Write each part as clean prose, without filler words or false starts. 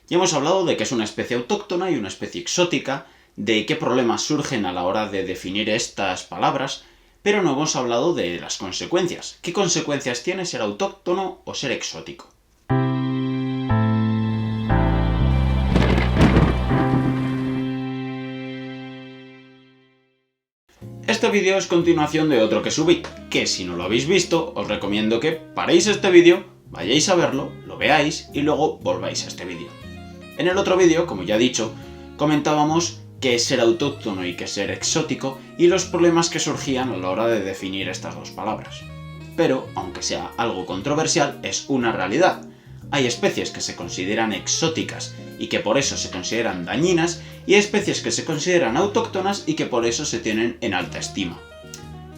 Ya hemos hablado de qué es una especie autóctona y una especie exótica, de qué problemas surgen a la hora de definir estas palabras, pero no hemos hablado de las consecuencias. ¿Qué consecuencias tiene ser autóctono o ser exótico? Este vídeo es continuación de otro que subí, que si no lo habéis visto, os recomiendo que paréis este vídeo, vayáis a verlo, lo veáis y luego volváis a este vídeo. En el otro vídeo, como ya he dicho, comentábamos qué es ser autóctono y qué es ser exótico y los problemas que surgían a la hora de definir estas dos palabras. Pero, aunque sea algo controversial, es una realidad. Hay especies que se consideran exóticas y que por eso se consideran dañinas, y especies que se consideran autóctonas y que por eso se tienen en alta estima.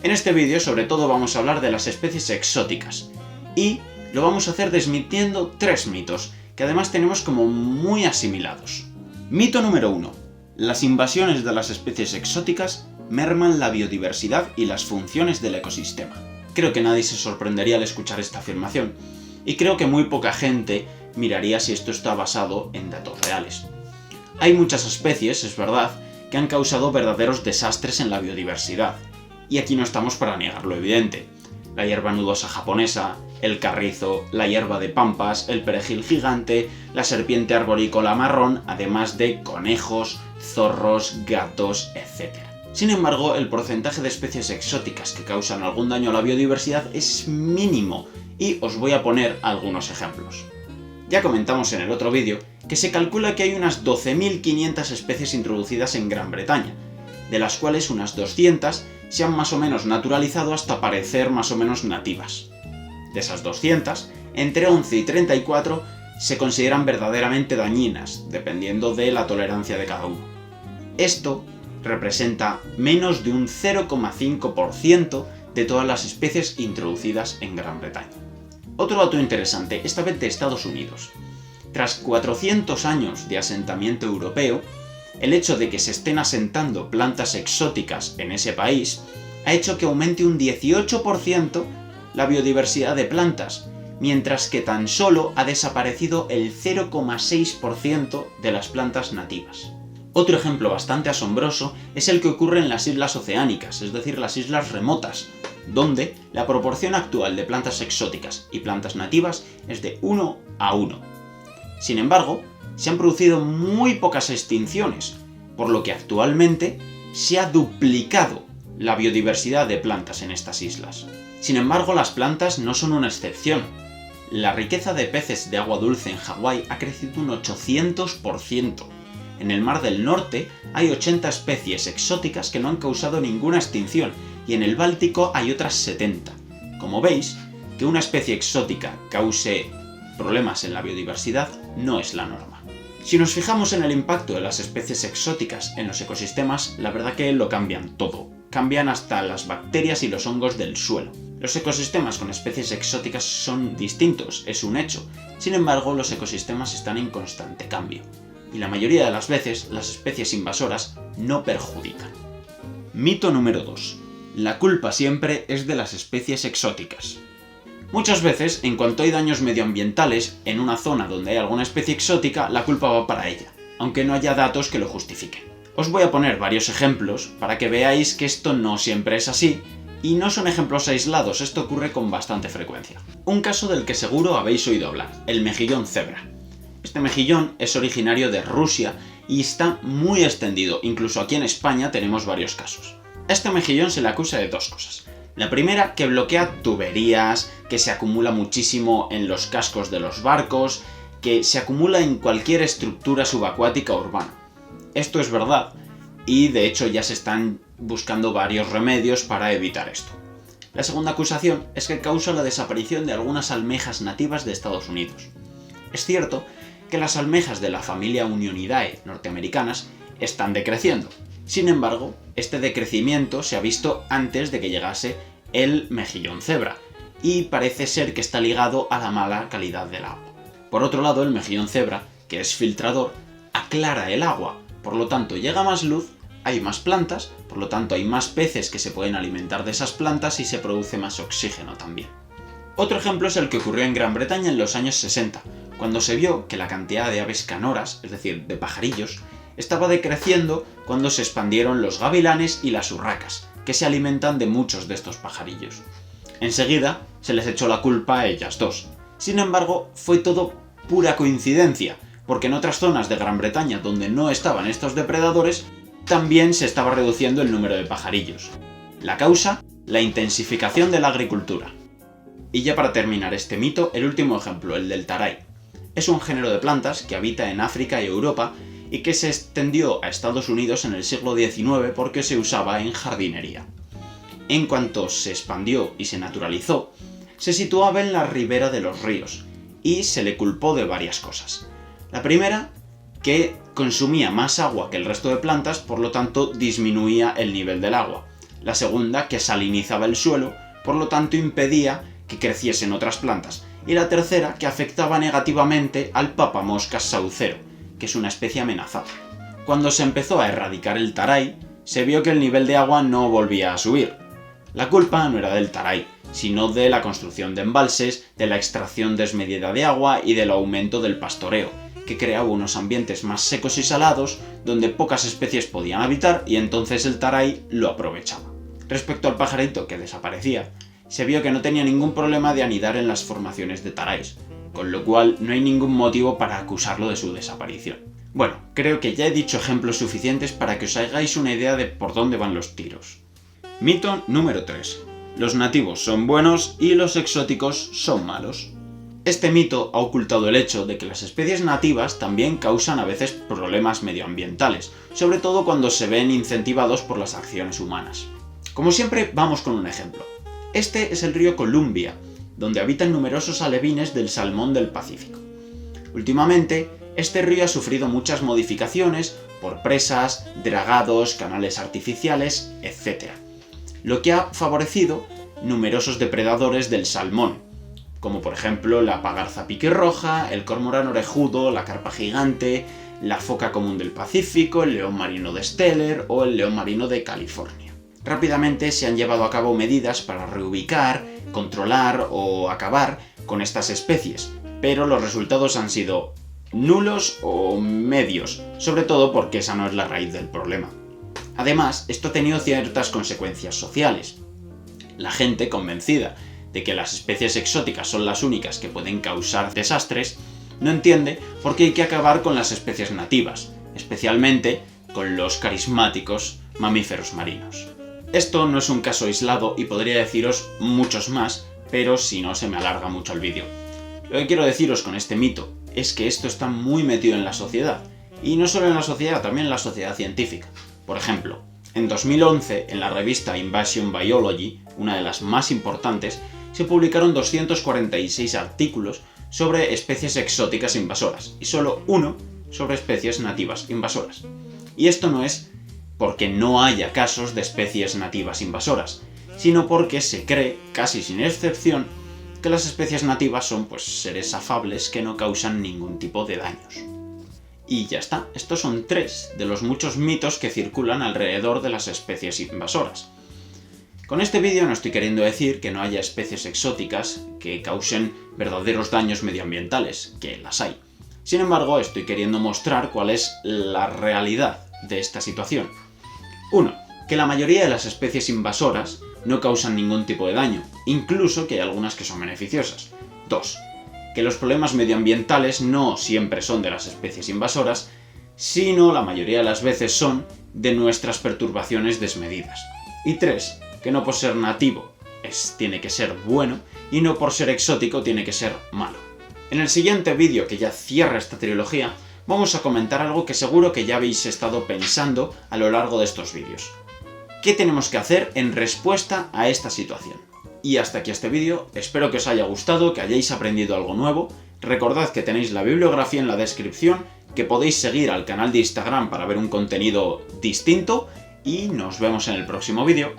En este vídeo sobre todo vamos a hablar de las especies exóticas, y lo vamos a hacer desmintiendo 3 mitos, que además tenemos como muy asimilados. Mito número 1. Las invasiones de las especies exóticas merman la biodiversidad y las funciones del ecosistema. Creo que nadie se sorprendería al escuchar esta afirmación, y creo que muy poca gente miraría si esto está basado en datos reales. Hay muchas especies, es verdad, que han causado verdaderos desastres en la biodiversidad, y aquí no estamos para negar lo evidente. La hierba nudosa japonesa, el carrizo, la hierba de pampas, el perejil gigante, la serpiente arborícola marrón, además de conejos, zorros, gatos, etc. Sin embargo, el porcentaje de especies exóticas que causan algún daño a la biodiversidad es mínimo, y os voy a poner algunos ejemplos. Ya comentamos en el otro vídeo que se calcula que hay unas 12.500 especies introducidas en Gran Bretaña, de las cuales unas 200 se han más o menos naturalizado hasta parecer más o menos nativas. De esas 200, entre 11 y 34 se consideran verdaderamente dañinas, dependiendo de la tolerancia de cada uno. Esto representa menos de un 0,5% de todas las especies introducidas en Gran Bretaña. Otro dato interesante, esta vez de Estados Unidos. Tras 400 años de asentamiento europeo, el hecho de que se estén asentando plantas exóticas en ese país ha hecho que aumente un 18% la biodiversidad de plantas, mientras que tan solo ha desaparecido el 0,6% de las plantas nativas. Otro ejemplo bastante asombroso es el que ocurre en las islas oceánicas, es decir, las islas remotas, donde la proporción actual de plantas exóticas y plantas nativas es de 1 a 1. Sin embargo, se han producido muy pocas extinciones, por lo que actualmente se ha duplicado la biodiversidad de plantas en estas islas. Sin embargo, las plantas no son una excepción. La riqueza de peces de agua dulce en Hawái ha crecido un 800%. En el Mar del Norte hay 80 especies exóticas que no han causado ninguna extinción, y en el Báltico hay otras 70. Como veis, que una especie exótica cause problemas en la biodiversidad no es la norma. Si nos fijamos en el impacto de las especies exóticas en los ecosistemas, la verdad que lo cambian todo. Cambian hasta las bacterias y los hongos del suelo. Los ecosistemas con especies exóticas son distintos, es un hecho. Sin embargo, los ecosistemas están en constante cambio, y la mayoría de las veces las especies invasoras no perjudican. Mito número 2. La culpa siempre es de las especies exóticas. Muchas veces, en cuanto hay daños medioambientales en una zona donde hay alguna especie exótica, la culpa va para ella, aunque no haya datos que lo justifiquen. Os voy a poner varios ejemplos para que veáis que esto no siempre es así, y no son ejemplos aislados, esto ocurre con bastante frecuencia. Un caso del que seguro habéis oído hablar, el mejillón cebra. Este mejillón es originario de Rusia y está muy extendido, incluso aquí en España tenemos varios casos. A este mejillón se le acusa de 2 cosas. La primera, que bloquea tuberías, que se acumula muchísimo en los cascos de los barcos, que se acumula en cualquier estructura subacuática urbana. Esto es verdad, y de hecho ya se están buscando varios remedios para evitar esto. La segunda acusación es que causa la desaparición de algunas almejas nativas de Estados Unidos. Es cierto que las almejas de la familia Unionidae norteamericanas están decreciendo. Sin embargo, este decrecimiento se ha visto antes de que llegase el mejillón cebra, y parece ser que está ligado a la mala calidad del agua. Por otro lado, el mejillón cebra, que es filtrador, aclara el agua, por lo tanto llega más luz, hay más plantas, por lo tanto hay más peces que se pueden alimentar de esas plantas y se produce más oxígeno también. Otro ejemplo es el que ocurrió en Gran Bretaña en los años 60, cuando se vio que la cantidad de aves canoras, es decir, de pajarillos, estaba decreciendo cuando se expandieron los gavilanes y las urracas, que se alimentan de muchos de estos pajarillos. Enseguida se les echó la culpa a ellas dos. Sin embargo, fue todo pura coincidencia, porque en otras zonas de Gran Bretaña donde no estaban estos depredadores, también se estaba reduciendo el número de pajarillos. La causa, la intensificación de la agricultura. Y ya para terminar este mito, el último ejemplo, el del taray. Es un género de plantas que habita en África y Europa y que se extendió a Estados Unidos en el siglo XIX porque se usaba en jardinería. En cuanto se expandió y se naturalizó, se situaba en la ribera de los ríos y se le culpó de varias cosas. La primera, que consumía más agua que el resto de plantas, por lo tanto disminuía el nivel del agua. La segunda, que salinizaba el suelo, por lo tanto impedía que creciesen otras plantas. Y la tercera, que afectaba negativamente al papamoscas saucero, que es una especie amenazada. Cuando se empezó a erradicar el taray, se vio que el nivel de agua no volvía a subir. La culpa no era del taray, sino de la construcción de embalses, de la extracción desmedida de agua y del aumento del pastoreo, que creaba unos ambientes más secos y salados, donde pocas especies podían habitar y entonces el taray lo aprovechaba. Respecto al pajarito que desaparecía, se vio que no tenía ningún problema de anidar en las formaciones de taráis, con lo cual no hay ningún motivo para acusarlo de su desaparición. Bueno, creo que ya he dicho ejemplos suficientes para que os hagáis una idea de por dónde van los tiros. Mito número 3. Los nativos son buenos y los exóticos son malos. Este mito ha ocultado el hecho de que las especies nativas también causan a veces problemas medioambientales, sobre todo cuando se ven incentivados por las acciones humanas. Como siempre, vamos con un ejemplo. Este es el río Columbia, donde habitan numerosos alevines del salmón del Pacífico. Últimamente, este río ha sufrido muchas modificaciones por presas, dragados, canales artificiales, etc. Lo que ha favorecido numerosos depredadores del salmón, como por ejemplo la pagarza piquirroja, el cormorán orejudo, la carpa gigante, la foca común del Pacífico, el león marino de Steller o el león marino de California. Rápidamente se han llevado a cabo medidas para reubicar, controlar o acabar con estas especies, pero los resultados han sido nulos o medios, sobre todo porque esa no es la raíz del problema. Además, esto ha tenido ciertas consecuencias sociales. La gente, convencida de que las especies exóticas son las únicas que pueden causar desastres, no entiende por qué hay que acabar con las especies nativas, especialmente con los carismáticos mamíferos marinos. Esto no es un caso aislado y podría deciros muchos más, pero si no se me alarga mucho el vídeo. Lo que quiero deciros con este mito es que esto está muy metido en la sociedad, y no solo en la sociedad, también en la sociedad científica. Por ejemplo, en 2011, en la revista Invasion Biology, una de las más importantes, se publicaron 246 artículos sobre especies exóticas invasoras, y solo uno sobre especies nativas invasoras. Y esto no es porque no haya casos de especies nativas invasoras, sino porque se cree, casi sin excepción, que las especies nativas son seres afables que no causan ningún tipo de daños. Y ya está, estos son 3 de los muchos mitos que circulan alrededor de las especies invasoras. Con este vídeo no estoy queriendo decir que no haya especies exóticas que causen verdaderos daños medioambientales, que las hay. Sin embargo, estoy queriendo mostrar cuál es la realidad de esta situación. 1. Que la mayoría de las especies invasoras no causan ningún tipo de daño, incluso que hay algunas que son beneficiosas. 2. Que los problemas medioambientales no siempre son de las especies invasoras, sino la mayoría de las veces son de nuestras perturbaciones desmedidas. Y 3. Que no por ser nativo tiene que ser bueno, y no por ser exótico tiene que ser malo. En el siguiente vídeo, que ya cierra esta trilogía, vamos a comentar algo que seguro que ya habéis estado pensando a lo largo de estos vídeos. ¿Qué tenemos que hacer en respuesta a esta situación? Y hasta aquí este vídeo, espero que os haya gustado, que hayáis aprendido algo nuevo. Recordad que tenéis la bibliografía en la descripción, que podéis seguir al canal de Instagram para ver un contenido distinto, y nos vemos en el próximo vídeo.